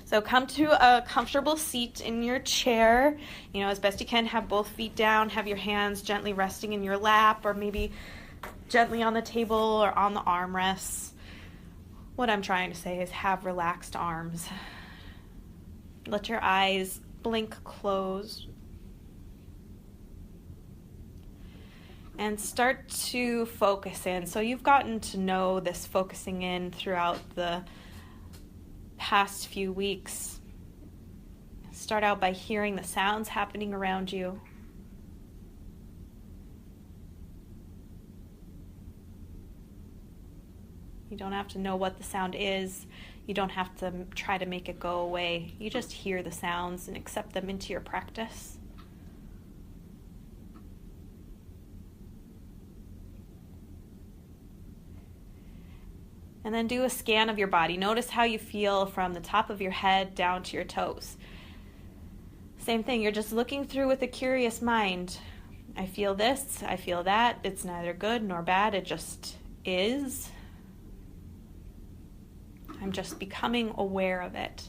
So come to a comfortable seat in your chair. As best you can, have both feet down, have your hands gently resting in your lap or maybe gently on the table or on the armrests. What I'm trying to say is have relaxed arms. Let your eyes blink closed. And start to focus in. So you've gotten to know this focusing in throughout the past few weeks. Start out by hearing the sounds happening around you. You don't have to know what the sound is. You don't have to try to make it go away. You just hear the sounds and accept them into your practice. And then do a scan of your body. Notice how you feel from the top of your head down to your toes. Same thing, you're just looking through with a curious mind. I feel this, I feel that. It's neither good nor bad, it just is. I'm just becoming aware of it.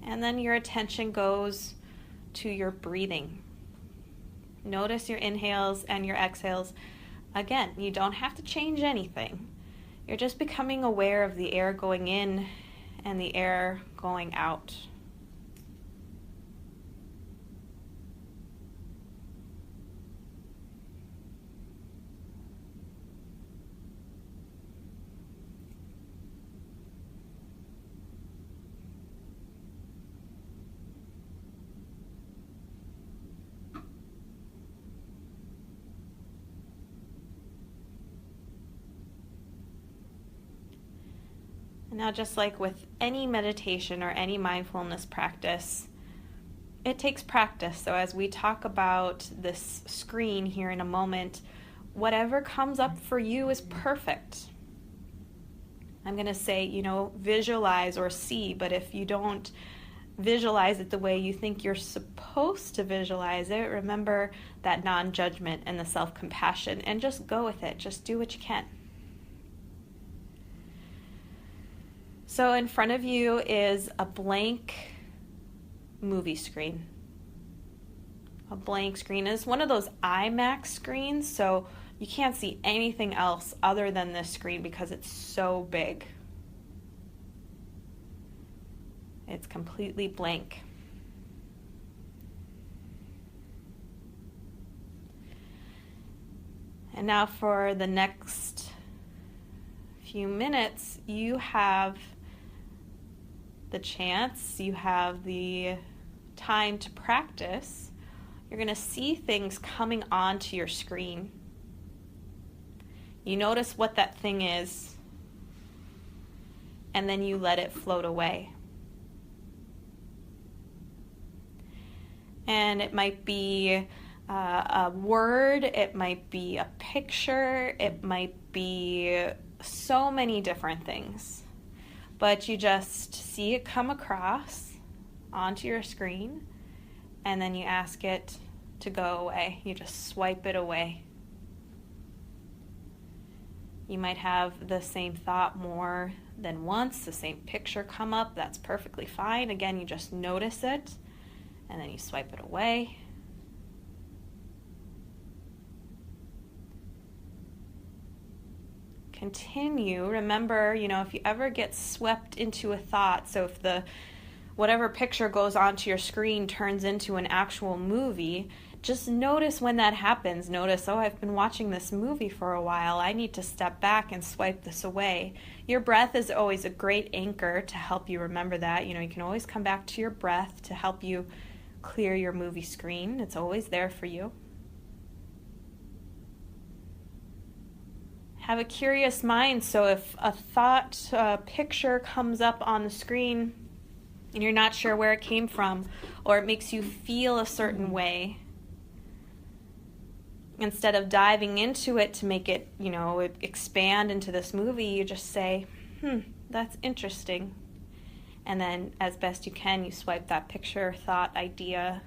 And then your attention goes to your breathing. Notice your inhales and your exhales. Again, you don't have to change anything. You're just becoming aware of the air going in and the air going out. Now, just like with any meditation or any mindfulness practice, it takes practice. So as we talk about this screen here in a moment, whatever comes up for you is perfect. I'm going to say, visualize or see, but if you don't visualize it the way you think you're supposed to visualize it, remember that non-judgment and the self-compassion and just go with it. Just do what you can. So in front of you is a blank movie screen. A blank screen is one of those IMAX screens, so you can't see anything else other than this screen because it's so big. It's completely blank. And now for the next few minutes, you have the chance, you have the time to practice. You're going to see things coming onto your screen. You notice what that thing is, and then you let it float away. And it might be a word, it might be a picture, it might be so many different things. But you just see it come across onto your screen, and then you ask it to go away. You just swipe it away. You might have the same thought more than once, the same picture come up. That's perfectly fine. Again, you just notice it, and then you swipe it away. Continue. Remember, if you ever get swept into a thought, so if whatever picture goes onto your screen turns into an actual movie, just notice when that happens. Notice, I've been watching this movie for a while. I need to step back and swipe this away. Your breath is always a great anchor to help you remember that. You can always come back to your breath to help you clear your movie screen. It's always there for you. Have a curious mind, so if a thought picture comes up on the screen and you're not sure where it came from, or it makes you feel a certain way, instead of diving into it to make it, expand into this movie, you just say, that's interesting. And then as best you can, you swipe that picture, thought, idea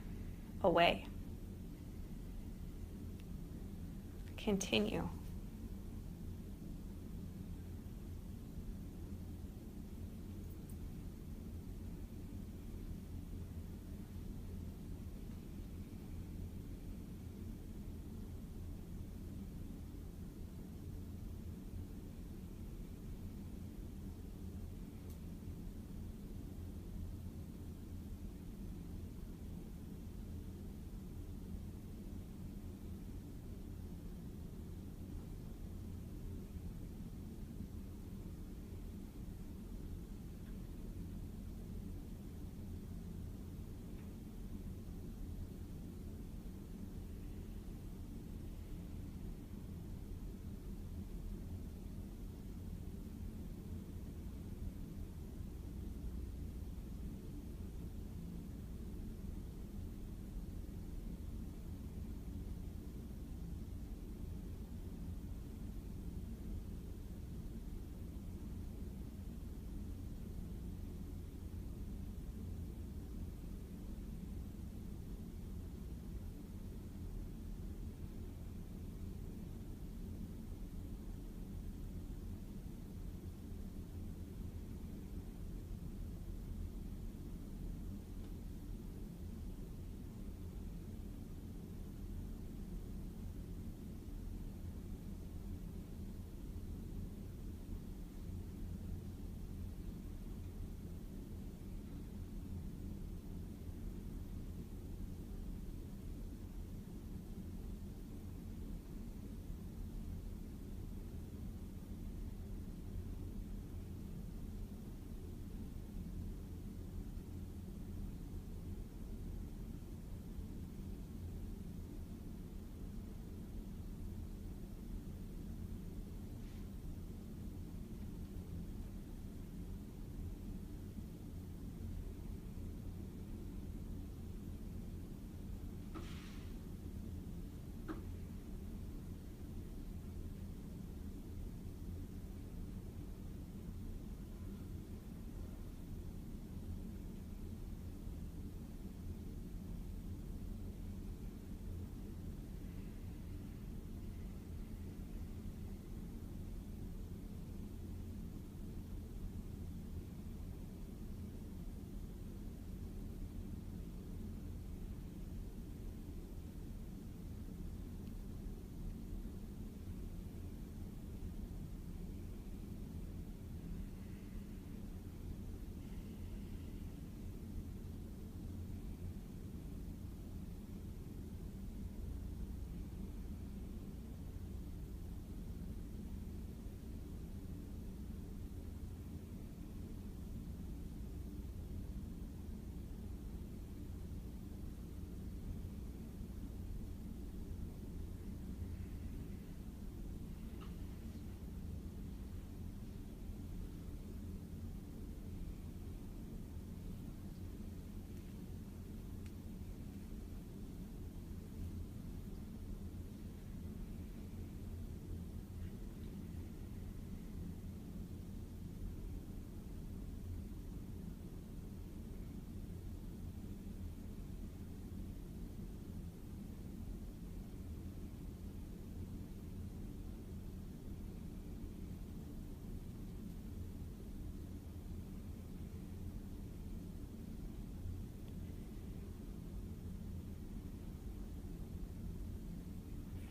away. continue.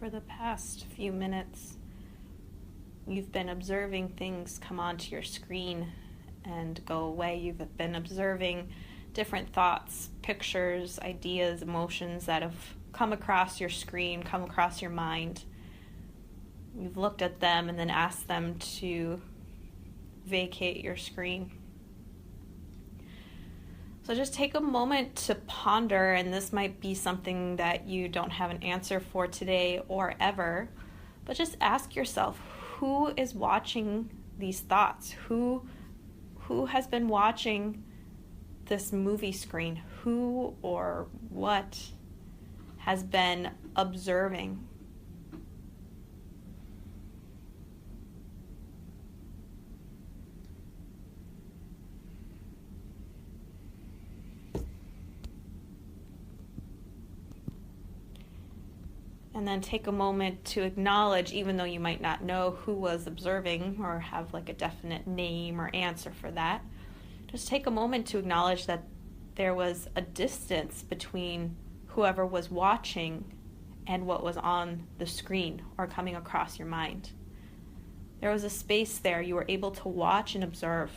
For the past few minutes, you've been observing things come onto your screen and go away. You've been observing different thoughts, pictures, ideas, emotions that have come across your screen, come across your mind. You've looked at them and then asked them to vacate your screen. So just take a moment to ponder, and this might be something that you don't have an answer for today or ever, but just ask yourself, who is watching these thoughts? Who has been watching this movie screen? Who or what has been observing? And then take a moment to acknowledge, even though you might not know who was observing or have like a definite name or answer for that, just take a moment to acknowledge that there was a distance between whoever was watching and what was on the screen or coming across your mind. There was a space there. You were able to watch and observe.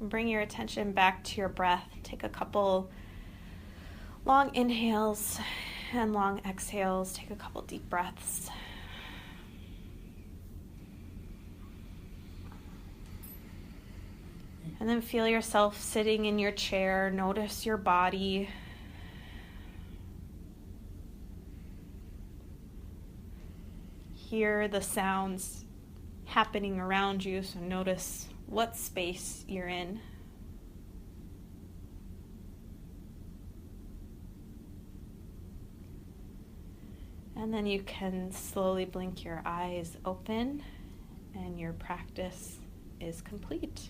Bring your attention back to your breath. Take a couple long inhales and long exhales. Take a couple deep breaths. And then feel yourself sitting in your chair. Notice your body. Hear the sounds happening around you, so notice what space you're in. And then you can slowly blink your eyes open, and your practice is complete.